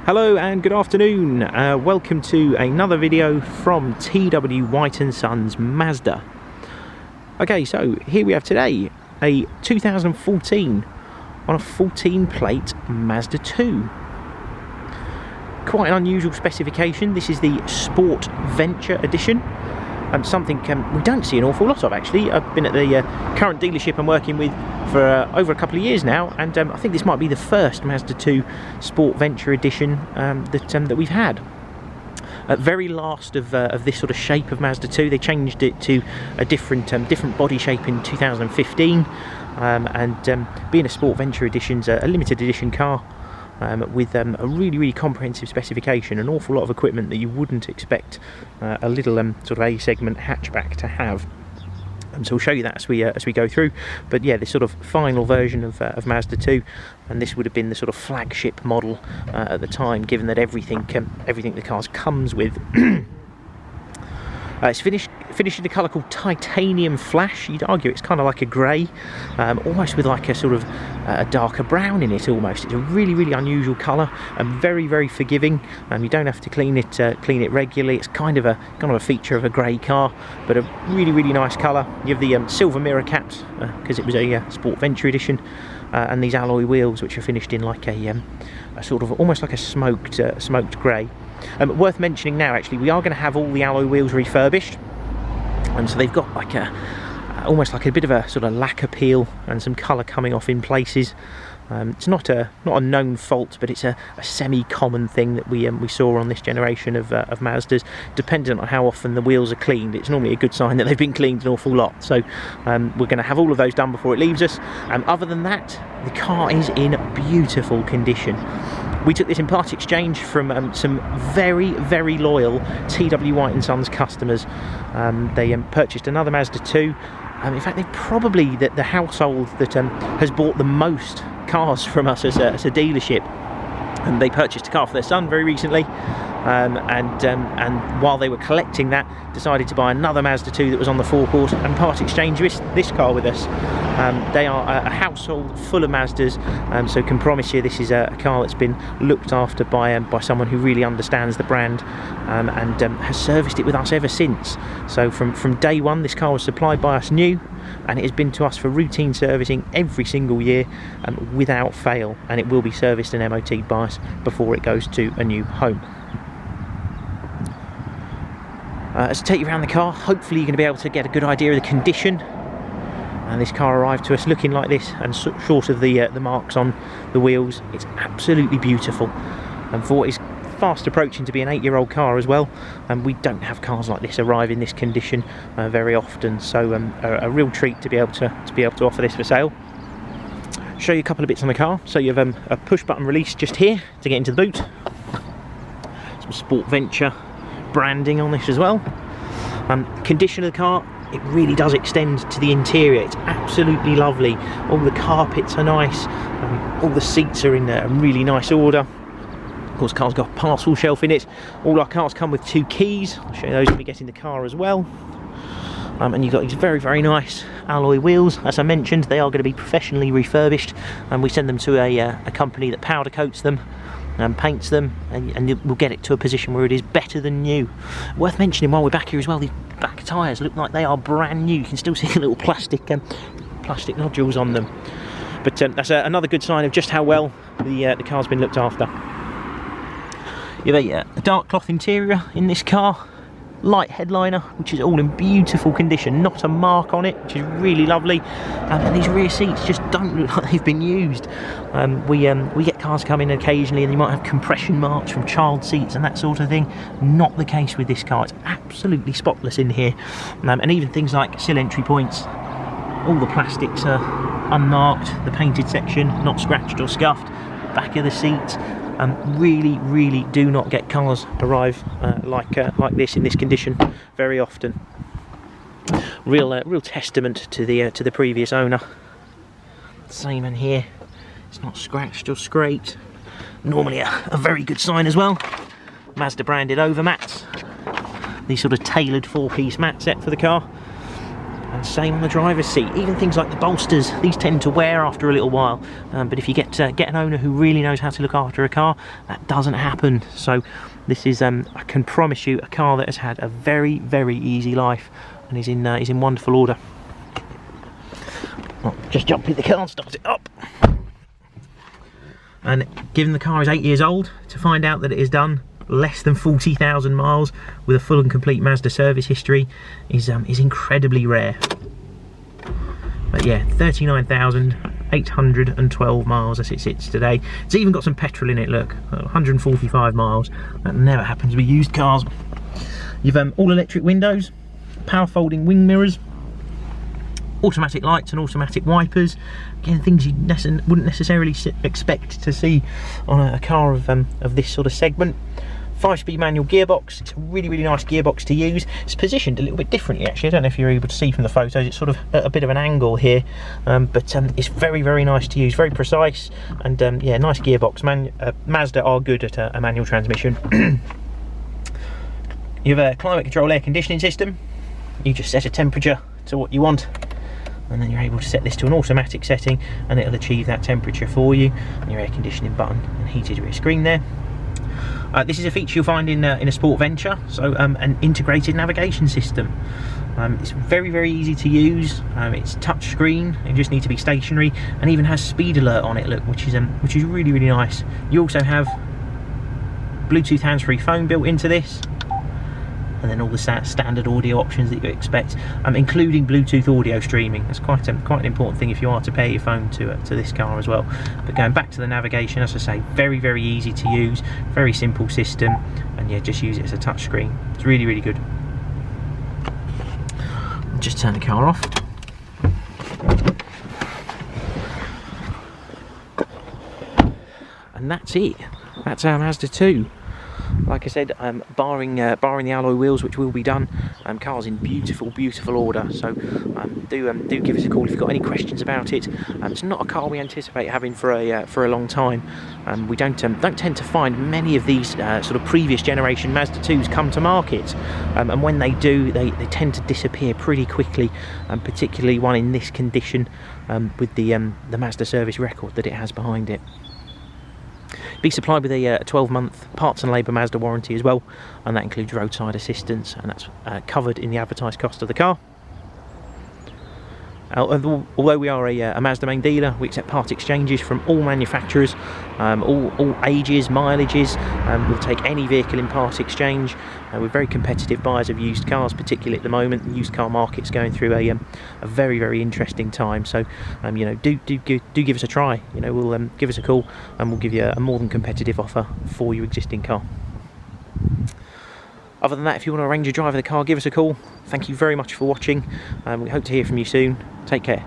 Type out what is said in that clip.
Hello and good afternoon. Welcome to another video from T.W White Sons Mazda. Okay, so here we have today a 2014 on a 14 plate Mazda 2. Quite an unusual specification. This is the Sport Venture Edition. Something we don't see an awful lot of, actually. I've been at the current dealership I'm working with for over a couple of years now, and I think this might be the first Mazda 2 Sport Venture Edition that we've had. Very last of this sort of shape of Mazda 2. They changed it to a different body shape in 2015, and being a Sport Venture Edition's a limited edition car. With a really comprehensive specification, an awful lot of equipment that you wouldn't expect a little sort of A-segment hatchback to have. So we'll show you that as we go through. But yeah, this sort of final version of Mazda 2, and this would have been the sort of flagship model at the time, given that everything the car comes with. It's finished in a colour called Titanium Flash. You'd argue it's kind of like a grey, almost with like a sort of a darker brown in it almost. It's a really unusual colour and very forgiving. You don't have to clean it regularly. It's kind of a feature of a grey car, but a really nice colour. You have the silver mirror caps because it was a Sport Venture Edition, and these alloy wheels which are finished in like a sort of almost like a smoked grey. Worth mentioning now, actually, we are going to have all the alloy wheels refurbished, and so they've got like almost like a bit of a sort of lacquer peel and some colour coming off in places. It's not a known fault, but it's a semi-common thing that we saw on this generation of Mazdas. Dependent on how often the wheels are cleaned, it's normally a good sign that they've been cleaned an awful lot. So we're going to have all of those done before it leaves us. Other than that, the car is in beautiful condition. We took this in part exchange from some very loyal T.W White Sons customers. They purchased another Mazda 2. In fact, they're probably the household that has bought the most cars from us as a dealership. And they purchased a car for their son very recently, and while they were collecting that, decided to buy another Mazda 2 that was on the forecourt and part exchange this car with us. They are a household full of Mazdas, so can promise you this is a car that's been looked after by someone who really understands the brand, and has serviced it with us ever since. So from day one, this car was supplied by us new, and it has been to us for routine servicing every single year without fail, and it will be serviced and MOT'd by us before it goes to a new home. To take you around the car, hopefully you're going to be able to get a good idea of the condition. And this car arrived to us looking like this, and short of the marks on the wheels, it's absolutely beautiful. And for what is fast approaching to be an 8-year-old car as well, and we don't have cars like this arrive in this condition very often. So a real treat to be able to offer this for sale. Show you a couple of bits on the car. So you have a push button release just here to get into the boot. Some Sport Venture branding on this as well. Condition of the car, it really does extend to the interior. It's absolutely lovely. All the carpets are nice. All the seats are in a really nice order. Of course, the car's got a parcel shelf in it. All our cars come with 2 keys. I'll show you those when we get in the car as well. And you've got these very nice alloy wheels. As I mentioned, they are going to be professionally refurbished, and we send them to a company that powder coats them and paints them, and we'll get it to a position where it is better than new. Worth mentioning while we're back here as well, these back tyres look like they are brand new. You can still see the little plastic nodules on them. But that's another good sign of just how well the car's been looked after. You have a dark cloth interior in this car, light headliner, which is all in beautiful condition, not a mark on it, which is really lovely. And these rear seats just don't look like they've been used. We get cars come in occasionally and you might have compression marks from child seats and that sort of thing. Not the case with this car. It's absolutely spotless in here, and even things like sill entry points, all the plastics are unmarked, the painted section not scratched or scuffed, back of the seats. Really do not get cars arrive like this in this condition very often. Real testament to the previous owner. Same in here. It's not scratched or scraped. Normally a very good sign as well. Mazda branded over mats. These sort of tailored 4-piece mat set for the car. And same on the driver's seat. Even things like the bolsters, these tend to wear after a little while. But if you get an owner who really knows how to look after a car, that doesn't happen. So this is, I can promise you, a car that has had a very, very easy life and is in wonderful order. Well, just jump in the car and start it up. And given the car is 8 years old, to find out that it has done less than 40,000 miles with a full and complete Mazda service history is incredibly rare. But yeah, 39,812 miles as it sits today. It's even got some petrol in it, look, 145 miles. That never happens with used cars. You've all electric windows, power folding wing mirrors, automatic lights and automatic wipers. Again, things you wouldn't necessarily expect to see on a car of this sort of segment. 5-speed manual gearbox. It's a really, really nice gearbox to use. It's positioned a little bit differently, actually. I don't know if you're able to see from the photos. It's sort of at a bit of an angle here, but it's very, very nice to use. Very precise, and yeah, nice gearbox. Mazda are good at a manual transmission. You have a climate control air conditioning system. You just set a temperature to what you want, and then you're able to set this to an automatic setting, and it'll achieve that temperature for you. And your air conditioning button and heated rear screen there. This is a feature you'll find in a sport venture, so an integrated navigation system. It's very, very easy to use. It's touch screen. You just need to be stationary, and even has speed alert on it. Look, which is really, really nice. You also have Bluetooth hands-free phone built into this, and then all the standard audio options that you expect, including Bluetooth audio streaming. That's quite an important thing if you are to pair your phone to this car as well. But going back to the navigation, as I say, very, very easy to use, very simple system, and yeah, just use it as a touch screen. It's really, really good. Just turn the car off. And that's it. That's our Mazda 2. Like I said, barring the alloy wheels, which will be done, car's in beautiful, beautiful order. So do give us a call if you've got any questions about it. It's not a car we anticipate having for a long time. We don't tend to find many of these sort of previous generation Mazda 2s come to market, and when they do, they tend to disappear pretty quickly. Particularly one in this condition, with the Mazda service record that it has behind it. Be supplied with a 12-month parts and labour Mazda warranty as well, and that includes roadside assistance, and that's covered in the advertised cost of the car. Although we are a Mazda main dealer, we accept part exchanges from all manufacturers, all ages, mileages. We'll take any vehicle in part exchange. We're very competitive buyers of used cars, particularly at the moment. The used car market's going through a very, very interesting time. So you know, do give us a try. You know, we'll give us a call, and we'll give you a more than competitive offer for your existing car. Other than that, if you want to arrange a drive of the car, give us a call. Thank you very much for watching. We hope to hear from you soon. Take care.